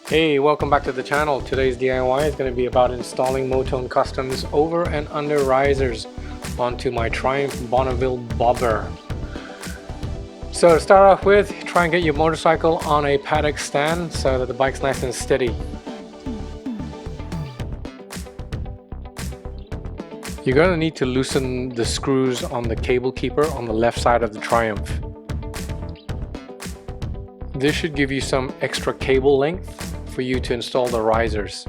Hey, welcome back to the channel. Today's DIY is going to be about installing MOTONE customs over and under risers onto my Triumph Bonneville bobber. So to start off with, try and get your motorcycle on a paddock stand so that the bike's nice and steady. You're going to need to loosen the screws on the cable keeper on the left side of the Triumph. This should give you some extra cable length for you to install the risers.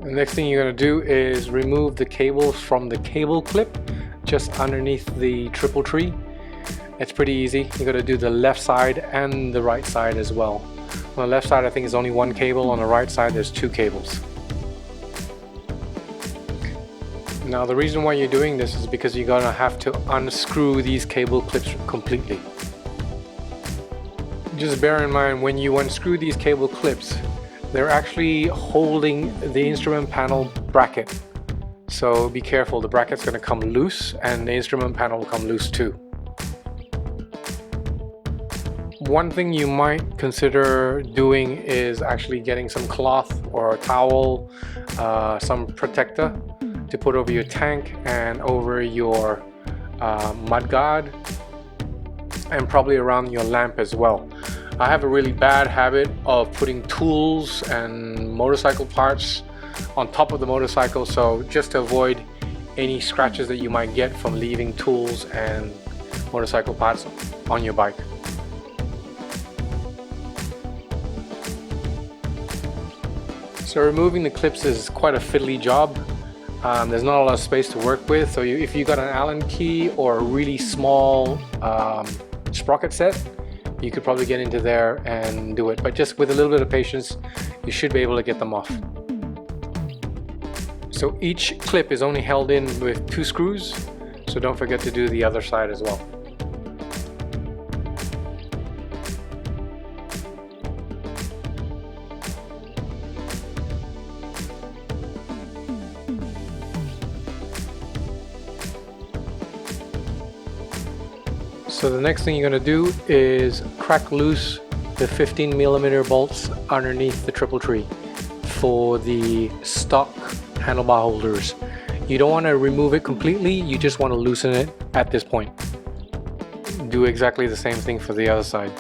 The next thing you're going to do is remove the cables from the cable clip just underneath the triple tree. It's pretty easy. You're going to do the left side and the right side as well. On the left side I think it's only one cable, on the right side there's two cables. Now the reason why you're doing this is because you're going to have to unscrew these cable clips completely. Just bear in mind, when you unscrew these cable clips, they're actually holding the instrument panel bracket. So be careful, the bracket's going to come loose and the instrument panel will come loose too. One thing you might consider doing is actually getting some cloth or a towel, some protector to put over your tank and over your mud guard, and probably around your lamp as well. I have a really bad habit of putting tools and motorcycle parts on top of the motorcycle, so just to avoid any scratches that you might get from leaving tools and motorcycle parts on your bike. So removing the clips is quite a fiddly job. There's not a lot of space to work with, so if you got an Allen key or a really small sprocket set, you could probably get into there and do it, but just with a little bit of patience you should be able to get them off. So each clip is only held in with 2 screws, so don't forget to do the other side as well. So the next thing you're going to do is crack loose the 15mm bolts underneath the triple tree for the stock handlebar holders. You don't want to remove it completely, you just want to loosen it at this point. Do exactly the same thing for the other side.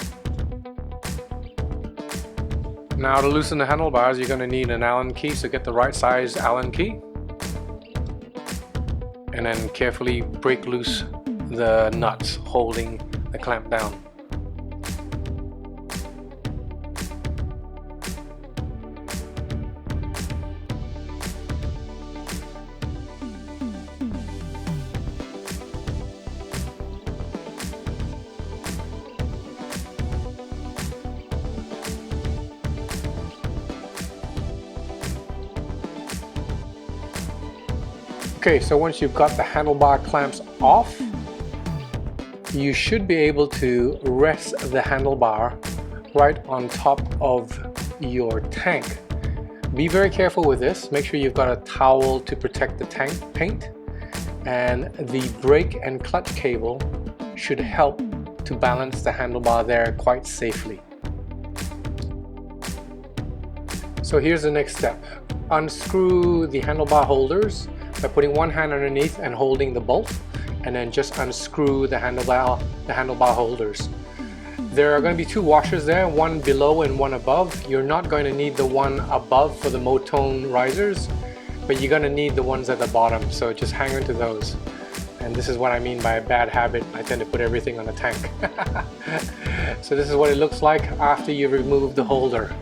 Now to loosen the handlebars you're going to need an Allen key, so get the right size Allen key and then carefully break loose the nuts holding the clamp down. Okay, so once you've got the handlebar clamps off, you should be able to rest the handlebar right on top of your tank. Be very careful with this. Make sure you've got a towel to protect the tank paint, and the brake and clutch cable should help to balance the handlebar there quite safely. So here's the next step. Unscrew the handlebar holders by putting one hand underneath and holding the bolt, and then just unscrew the handlebar holders. There are going to be 2 washers there, one below and one above. You're not going to need the one above for the MOTONE risers, but you're going to need the ones at the bottom, so just hang on to those. And this is what I mean by a bad habit. I tend to put everything on the tank. So this is what it looks like after you remove the holder.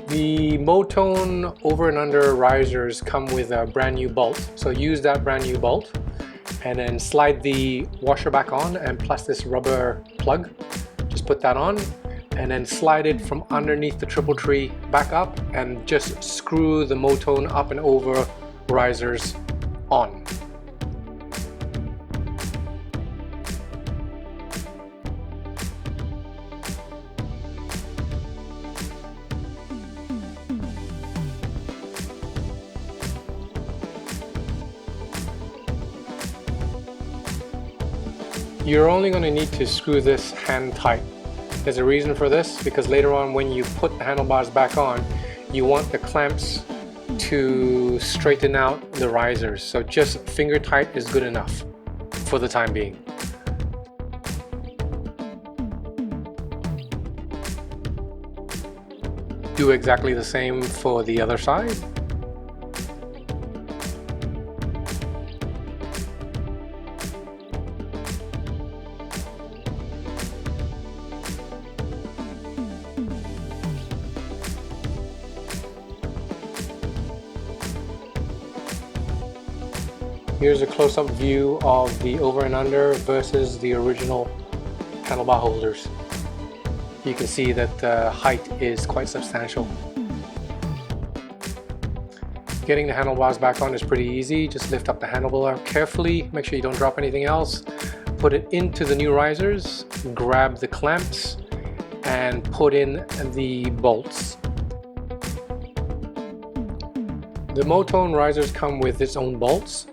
The MOTONE over and under risers come with a brand new bolt, so use that brand new bolt and then slide the washer back on, and plus this rubber plug, just put that on and then slide it from underneath the triple tree back up and just screw the MOTONE up and over risers on. You're only going to need to screw this hand tight. There's a reason for this, because later on when you put the handlebars back on, you want the clamps to straighten out the risers. So just finger tight is good enough for the time being. Do exactly the same for the other side. Here's a close-up view of the over and under versus the original handlebar holders. You can see that the height is quite substantial. Getting the handlebars back on is pretty easy. Just lift up the handlebar carefully, make sure you don't drop anything else. Put it into the new risers, grab the clamps, and put in the bolts. The MOTONE risers come with its own bolts.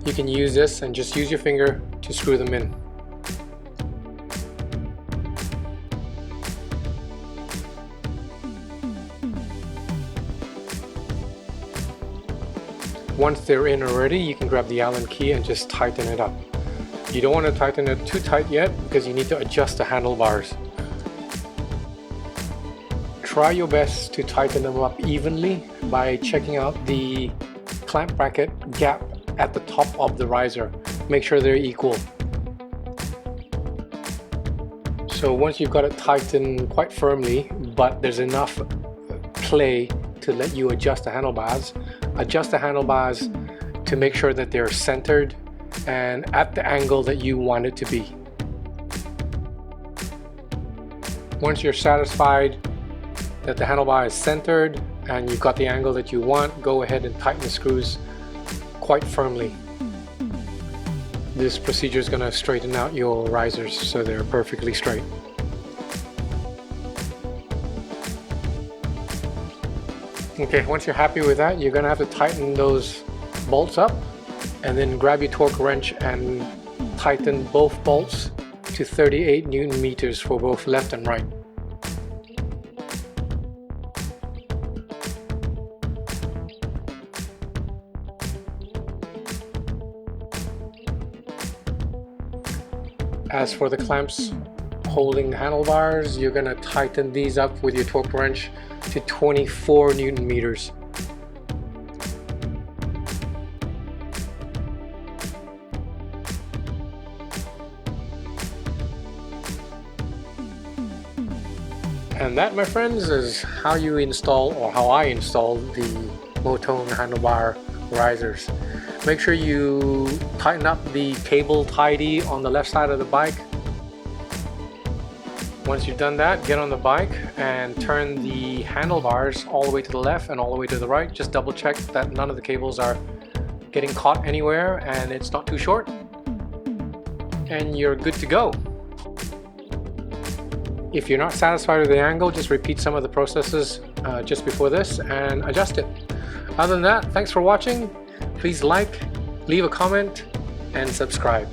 You can use this and just use your finger to screw them in. Once they're in already, you can grab the Allen key and just tighten it up. You don't want to tighten it too tight yet because you need to adjust the handlebars. Try your best to tighten them up evenly by checking out the clamp bracket gap at the top of the riser. Make sure they're equal. So once you've got it tightened quite firmly, but there's enough play to let you adjust the handlebars to make sure that they're centered and at the angle that you want it to be. Once you're satisfied that the handlebar is centered and you've got the angle that you want, go ahead and tighten the screws quite firmly. This procedure is going to straighten out your risers so they're perfectly straight. Okay, once you're happy with that, you're going to have to tighten those bolts up and then grab your torque wrench and tighten both bolts to 38 Newton meters for both left and right. As for the clamps holding the handlebars, you're going to tighten these up with your torque wrench to 24 Newton meters. And that, my friends, is how you install, or how I install, the MOTONE handlebar risers. Make sure you tighten up the cable tidy on the left side of the bike. Once you've done that, get on the bike and turn the handlebars all the way to the left and all the way to the right. Just double check that none of the cables are getting caught anywhere and it's not too short. And you're good to go. If you're not satisfied with the angle, just repeat some of the processes just before this and adjust it. Other than that, thanks for watching. Please like, leave a comment, and subscribe.